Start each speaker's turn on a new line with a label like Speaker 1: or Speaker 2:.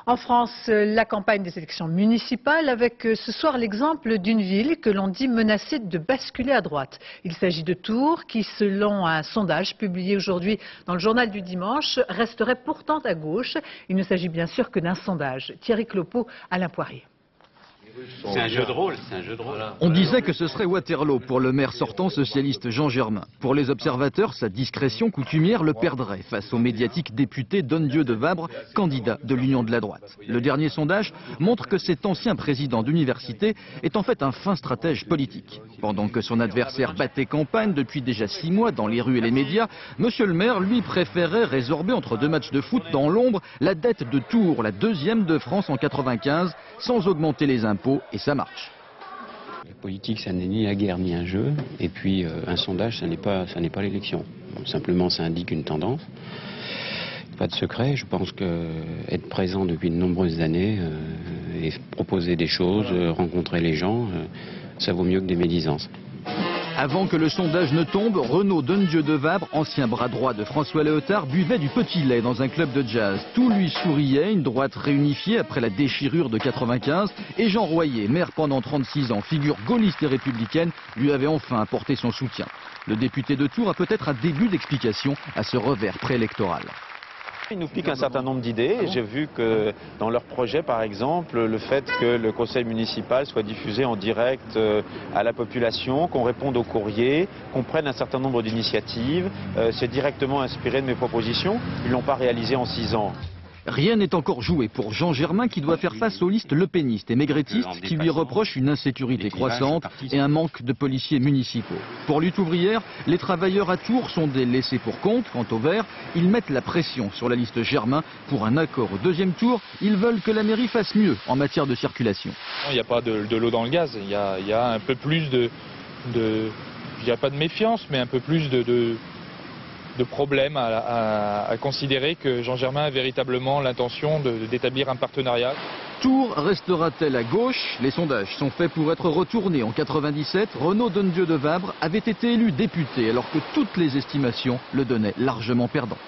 Speaker 1: En France, la campagne des élections municipales avec ce soir l'exemple d'une ville que l'on dit menacée de basculer à droite. Il s'agit de Tours qui, selon un sondage publié aujourd'hui dans le journal du dimanche, resterait pourtant à gauche. Il ne s'agit bien sûr que d'un sondage. Thierry Clopeau, Alain Poirier.
Speaker 2: C'est un jeu de rôle,
Speaker 3: On disait que ce serait Waterloo pour le maire sortant socialiste Jean Germain. Pour les observateurs, sa discrétion coutumière le perdrait face au médiatique député Don-Dieu de Vabre, candidat de l'Union de la droite. Le dernier sondage montre que cet ancien président d'université est en fait un fin stratège politique. Pendant que son adversaire battait campagne depuis déjà 6 mois dans les rues et les médias, monsieur le maire, lui, préférait résorber entre 2 matchs de foot dans l'ombre la dette de Tours, la 2e de France en 95, sans augmenter les impôts. Et ça marche.
Speaker 2: La politique, ça n'est ni la guerre ni un jeu. Et puis un sondage, ça n'est pas l'élection. Bon, simplement, ça indique une tendance. Pas de secret. Je pense que être présent depuis de nombreuses années et proposer des choses, rencontrer les gens, ça vaut mieux que des médisances.
Speaker 3: Avant que le sondage ne tombe, Renaud Don-Dieu de Vabre, ancien bras droit de François Léotard, buvait du petit lait dans un club de jazz. Tout lui souriait, une droite réunifiée après la déchirure de 95. Et Jean Royer, maire pendant 36 ans, figure gaulliste et républicaine, lui avait enfin apporté son soutien. Le député de Tours a peut-être un début d'explication à ce revers préélectoral.
Speaker 4: Ils nous piquent un certain nombre d'idées et j'ai vu que dans leur projet, par exemple, le fait que le conseil municipal soit diffusé en direct à la population, qu'on réponde aux courriers, qu'on prenne un certain nombre d'initiatives, c'est directement inspiré de mes propositions. Ils ne l'ont pas réalisé en 6 ans.
Speaker 3: Rien n'est encore joué pour Jean Germain qui doit faire face aux listes lepénistes et maigrettistes qui lui reprochent une insécurité croissante et un manque de policiers municipaux. Pour lutte ouvrière, les travailleurs à Tours sont des laissés pour compte. Quant aux Verts, ils mettent la pression sur la liste Germain pour un accord au 2e tour. Ils veulent que la mairie fasse mieux en matière de circulation.
Speaker 5: Il n'y a pas de l'eau dans le gaz, il y a un peu plus je dirais pas de méfiance, mais un peu plus de problème à considérer que Jean Germain a véritablement l'intention d'établir un partenariat.
Speaker 3: Tours restera-t-elle à gauche? Les sondages sont faits pour être retournés. En 97, Renaud Don-Dieu de Vabre avait été élu député alors que toutes les estimations le donnaient largement perdant.